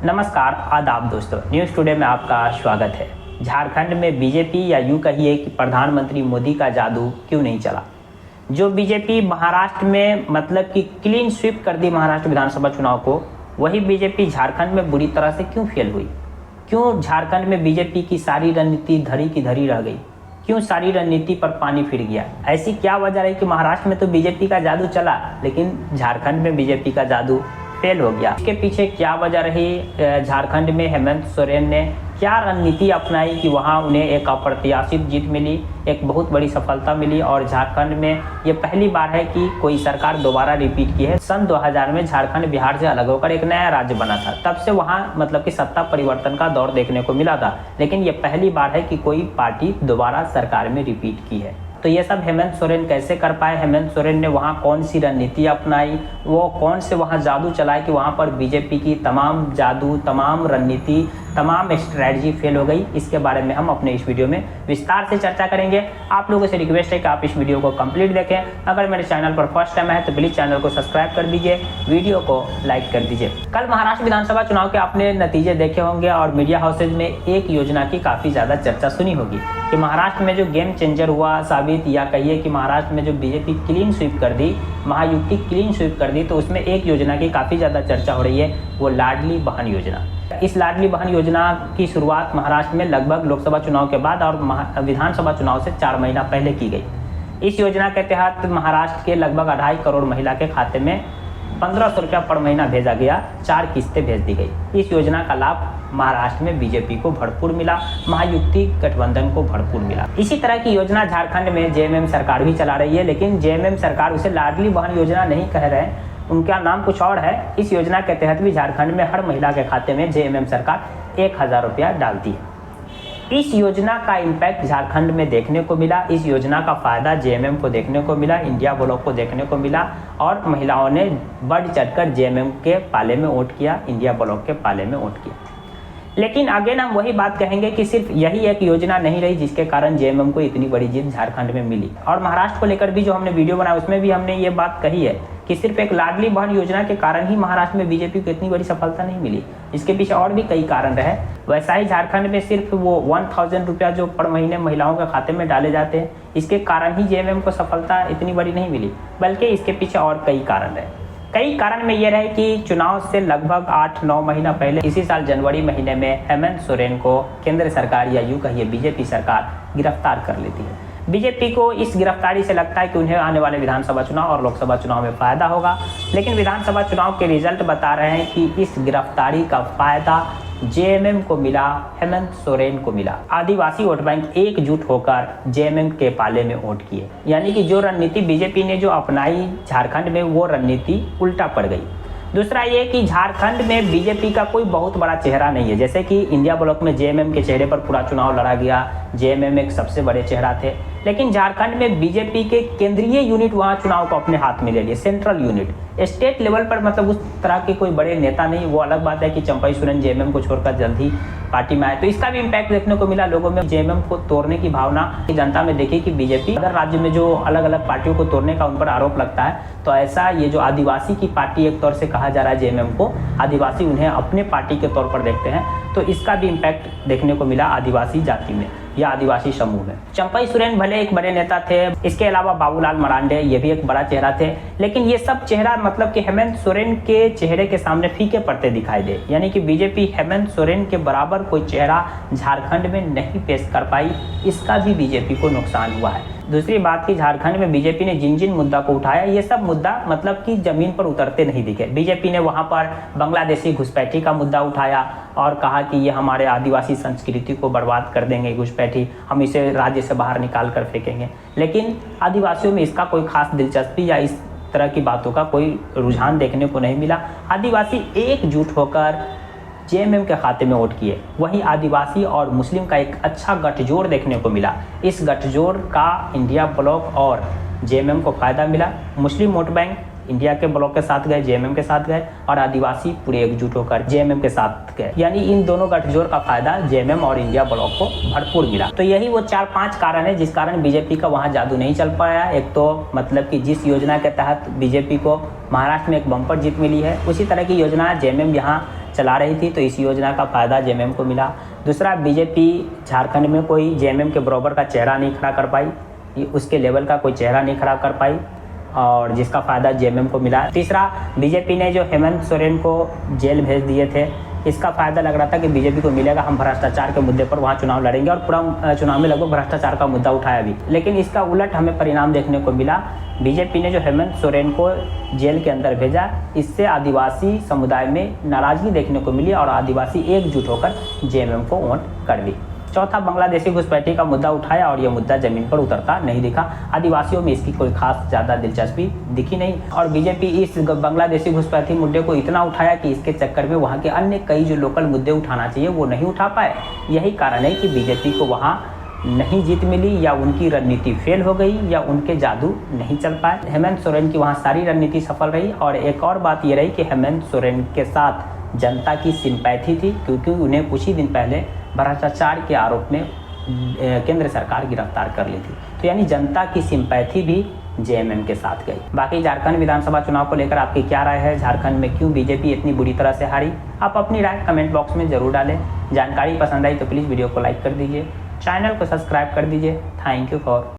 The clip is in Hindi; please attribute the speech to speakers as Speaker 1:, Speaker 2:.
Speaker 1: नमस्कार, आदाब दोस्तों, न्यूज़ टुडे में आपका स्वागत है। झारखंड में बीजेपी या यूं कहिए कि प्रधानमंत्री मोदी का जादू क्यों नहीं चला। जो बीजेपी महाराष्ट्र में मतलब कि क्लीन स्वीप कर दी महाराष्ट्र विधानसभा चुनाव को, वही बीजेपी झारखंड में बुरी तरह से क्यों फेल हुई। क्यों झारखंड में बीजेपी की सारी रणनीति धरी की धरी रह गई, क्यों सारी रणनीति पर पानी फिर गया। ऐसी क्या वजह रही कि महाराष्ट्र में तो बीजेपी का जादू चला लेकिन झारखंड में बीजेपी का जादू फेल हो गया। इसके पीछे क्या वजह रही। झारखंड में हेमंत सोरेन ने क्या रणनीति अपनाई कि वहां उन्हें एक अप्रत्याशित जीत मिली, एक बहुत बड़ी सफलता मिली। और झारखंड में ये पहली बार है कि कोई सरकार दोबारा रिपीट की है। सन 2000 में झारखंड बिहार से अलग होकर एक नया राज्य बना था, तब से वहां मतलब कि सत्ता परिवर्तन का दौर देखने को मिला था, लेकिन ये पहली बार है कि कोई पार्टी दोबारा सरकार में रिपीट की है। तो ये सब हेमंत सोरेन कैसे कर पाए, हेमंत सोरेन ने वहाँ कौन सी रणनीति अपनाई, वो कौन से वहाँ जादू चलाए कि वहाँ पर बीजेपी की तमाम जादू, तमाम रणनीति, तमाम स्ट्रैटेजी फेल हो गई। इसके बारे में हम अपने इस वीडियो में विस्तार से चर्चा करेंगे। आप लोगों से रिक्वेस्ट है कि आप इस वीडियो को कंप्लीट देखें। अगर मेरे चैनल पर फर्स्ट टाइम है तो प्लीज़ चैनल को सब्सक्राइब कर दीजिए, वीडियो को लाइक कर दीजिए। कल महाराष्ट्र विधानसभा चुनाव के आपने नतीजे देखे होंगे और मीडिया हाउसेज में एक योजना की काफ़ी ज़्यादा चर्चा सुनी होगी कि महाराष्ट्र में जो गेम चेंजर हुआ साबित, या कहिए कि महाराष्ट्र में जो बीजेपी क्लीन स्वीप कर दी, महायुति क्लीन स्वीप कर दी, तो उसमें एक योजना की काफ़ी ज़्यादा चर्चा हो रही है, वो लाडली बहन योजना। इस लाडली बहन योजना की शुरुआत महाराष्ट्र में लगभग लोकसभा चुनाव के बाद और विधानसभा चुनाव से 4 महीना पहले की गई। इस योजना के तहत महाराष्ट्र के लगभग 2.5 करोड़ महिला के खाते में 1500 रुपया पर महीना भेजा गया, 4 किस्तें भेज दी गई। इस योजना का लाभ महाराष्ट्र में बीजेपी को भरपूर मिला, महायुति गठबंधन को भरपूर मिला। इसी तरह की योजना झारखंड में जेएमएम सरकार भी चला रही है, लेकिन जेएमएम सरकार उसे लाडली बहन योजना नहीं कह रहे हैं, उनका नाम कुछ और है। इस योजना के तहत भी झारखंड में हर महिला के खाते में जेएमएम सरकार 1000 रुपया डालती है। इस योजना का इम्पैक्ट झारखंड में देखने को मिला, इस योजना का फायदा जेएमएम को देखने को मिला, इंडिया ब्लॉक को देखने को मिला और महिलाओं ने बढ़ चढ़कर जेएमएम के पाले में वोट किया, इंडिया ब्लॉक के पाले में वोट किया। लेकिन अगेन हम वही बात कहेंगे कि सिर्फ यही एक योजना नहीं रही जिसके कारण जेएमएम को इतनी बड़ी जीत झारखंड में मिली। और महाराष्ट्र को लेकर भी जो हमने वीडियो बनाया उसमें भी हमने ये बात कही है कि सिर्फ एक लाडली बहन योजना के कारण ही महाराष्ट्र में बीजेपी को इतनी बड़ी सफलता नहीं मिली, इसके पीछे और भी कई कारण रहे। वैसा ही झारखंड में सिर्फ वो 1000 रुपया जो पर महीने महिलाओं के खाते में डाले जाते हैं, इसके कारण ही जेएमएम को सफलता इतनी बड़ी नहीं मिली, बल्कि इसके पीछे और कई कारण रहे। कई कारण में ये रहे कि चुनाव से लगभग 8-9 महीना पहले इसी साल जनवरी महीने में हेमंत सोरेन को केंद्र सरकार या यूं कहिए बीजेपी सरकार गिरफ्तार कर लेती है। बीजेपी को इस गिरफ्तारी से लगता है कि उन्हें आने वाले विधानसभा चुनाव और लोकसभा चुनाव में फायदा होगा, लेकिन विधानसभा चुनाव के रिजल्ट बता रहे हैं कि इस गिरफ्तारी का फायदा जेएमएम को मिला, हेमंत सोरेन को मिला। आदिवासी वोट बैंक एकजुट होकर जेएमएम के पाले में वोट किए, यानी कि जो रणनीति बीजेपी ने जो अपनाई झारखंड में, वो रणनीति उल्टा पड़ गई। दूसरा ये कि झारखंड में बीजेपी का कोई बहुत बड़ा चेहरा नहीं है। जैसे कि इंडिया ब्लॉक में जेएमएम के चेहरे पर पूरा चुनाव लड़ा गया, जेएमएम एक सबसे बड़े चेहरा थे, लेकिन झारखंड में बीजेपी के केंद्रीय यूनिट वहाँ चुनाव को अपने हाथ में ले लिए, सेंट्रल यूनिट। स्टेट लेवल पर मतलब उस तरह के कोई बड़े नेता नहीं। वो अलग बात है कि चंपई सोरेन जेएमएम को छोड़कर जल्द ही पार्टी में आए, तो इसका भी इम्पैक्ट देखने को मिला लोगों में। जेएमएम को तोड़ने की भावना जनता में देखी कि बीजेपी अगर राज्य में जो अलग अलग पार्टियों को तोड़ने का उन पर आरोप लगता है, तो ऐसा ये जो आदिवासी की पार्टी एक तौर से कहा जा रहा है जेएमएम को, आदिवासी उन्हें अपने पार्टी के तौर पर देखते हैं, तो इसका भी इम्पैक्ट देखने को मिला आदिवासी जाति में या आदिवासी समूह में। चंपई सोरेन भले एक बड़े नेता थे, इसके अलावा बाबूलाल मरांडे ये भी एक बड़ा चेहरा थे, लेकिन ये सब चेहरा मतलब कि हेमंत सोरेन के चेहरे के सामने फीके पड़ते दिखाई दे, यानी कि बीजेपी हेमंत सोरेन के बराबर कोई चेहरा झारखंड में नहीं पेश कर पाई, इसका भी बीजेपी को नुकसान हुआ है। दूसरी बात कि झारखंड में बीजेपी ने जिन जिन मुद्दा को उठाया, ये सब मुद्दा मतलब कि जमीन पर उतरते नहीं दिखे। बीजेपी ने वहाँ पर बांग्लादेशी घुसपैठी का मुद्दा उठाया और कहा कि ये हमारे आदिवासी संस्कृति को बर्बाद कर देंगे घुसपैठी, हम इसे राज्य से बाहर निकाल कर फेंकेंगे। लेकिन आदिवासियों में इसका कोई खास दिलचस्पी या इस तरह की बातों का कोई रुझान देखने को नहीं मिला। आदिवासी एकजुट होकर जेएमएम के खाते में वोट किए। वहीं आदिवासी और मुस्लिम का एक अच्छा गठजोड़ देखने को मिला। इस गठजोड़ का इंडिया ब्लॉक और जेएमएम को फायदा मिला। मुस्लिम वोट बैंक इंडिया के ब्लॉक के साथ गए, जेएमएम के साथ गए, और आदिवासी पूरे एकजुट होकर जेएमएम के साथ गए, यानी इन दोनों गठजोड़ का फायदा जेएमएम और इंडिया ब्लॉक को भरपूर मिला। तो यही वो 4-5 कारण है जिस कारण बीजेपी का वहाँ जादू नहीं चल पाया। एक तो मतलब कि जिस योजना के तहत बीजेपी को महाराष्ट्र में एक बम्पर जीत मिली है, उसी तरह की योजना जेएमएम यहाँ चला रही थी, तो इस योजना का फ़ायदा जेएमएम को मिला। दूसरा, बीजेपी झारखंड में कोई जेएमएम के बराबर का चेहरा नहीं खड़ा कर पाई, उसके लेवल का कोई चेहरा नहीं खड़ा कर पाई, और जिसका फ़ायदा जेएमएम को मिला। तीसरा, बीजेपी ने जो हेमंत सोरेन को जेल भेज दिए थे, इसका फ़ायदा लग रहा था कि बीजेपी को मिलेगा, हम भ्रष्टाचार के मुद्दे पर वहाँ चुनाव लड़ेंगे, और पूरा चुनाव में लगभग भ्रष्टाचार का मुद्दा उठाया भी। लेकिन इसका उलट हमें परिणाम देखने को मिला। बीजेपी ने जो हेमंत सोरेन को जेल के अंदर भेजा, इससे आदिवासी समुदाय में नाराज़गी देखने को मिली और आदिवासी एकजुट होकर जेएमएम को वोट कर दी। चौथा, बांग्लादेशी घुसपैठी का मुद्दा उठाया और यह मुद्दा जमीन पर उतरता नहीं दिखा। आदिवासियों में इसकी कोई खास ज़्यादा दिलचस्पी दिखी नहीं, और बीजेपी इस बांग्लादेशी घुसपैठी मुद्दे को इतना उठाया कि इसके चक्कर में वहाँ के अन्य कई जो लोकल मुद्दे उठाना चाहिए वो नहीं उठा पाए। यही कारण है कि बीजेपी को वहाँ नहीं जीत मिली, या उनकी रणनीति फेल हो गई, या उनके जादू नहीं चल पाए। हेमंत सोरेन की वहाँ सारी रणनीति सफल रही। और एक और बात ये रही कि हेमंत सोरेन के साथ जनता की सिंपैथी थी, क्योंकि उन्हें कुछ ही दिन पहले भ्रष्टाचार के आरोप में केंद्र सरकार गिरफ्तार कर ली थी। तो यानी जनता की सिंपैथी भी जेएमएम के साथ गई। बाकी झारखंड विधानसभा चुनाव को लेकर आपकी क्या राय है? झारखंड में क्यों बीजेपी इतनी बुरी तरह से हारी? आप अपनी राय कमेंट बॉक्स में ज़रूर डालें। जानकारी पसंद आई तो प्लीज़ वीडियो को लाइक कर दीजिए, चैनल को सब्सक्राइब कर दीजिए। Thank you for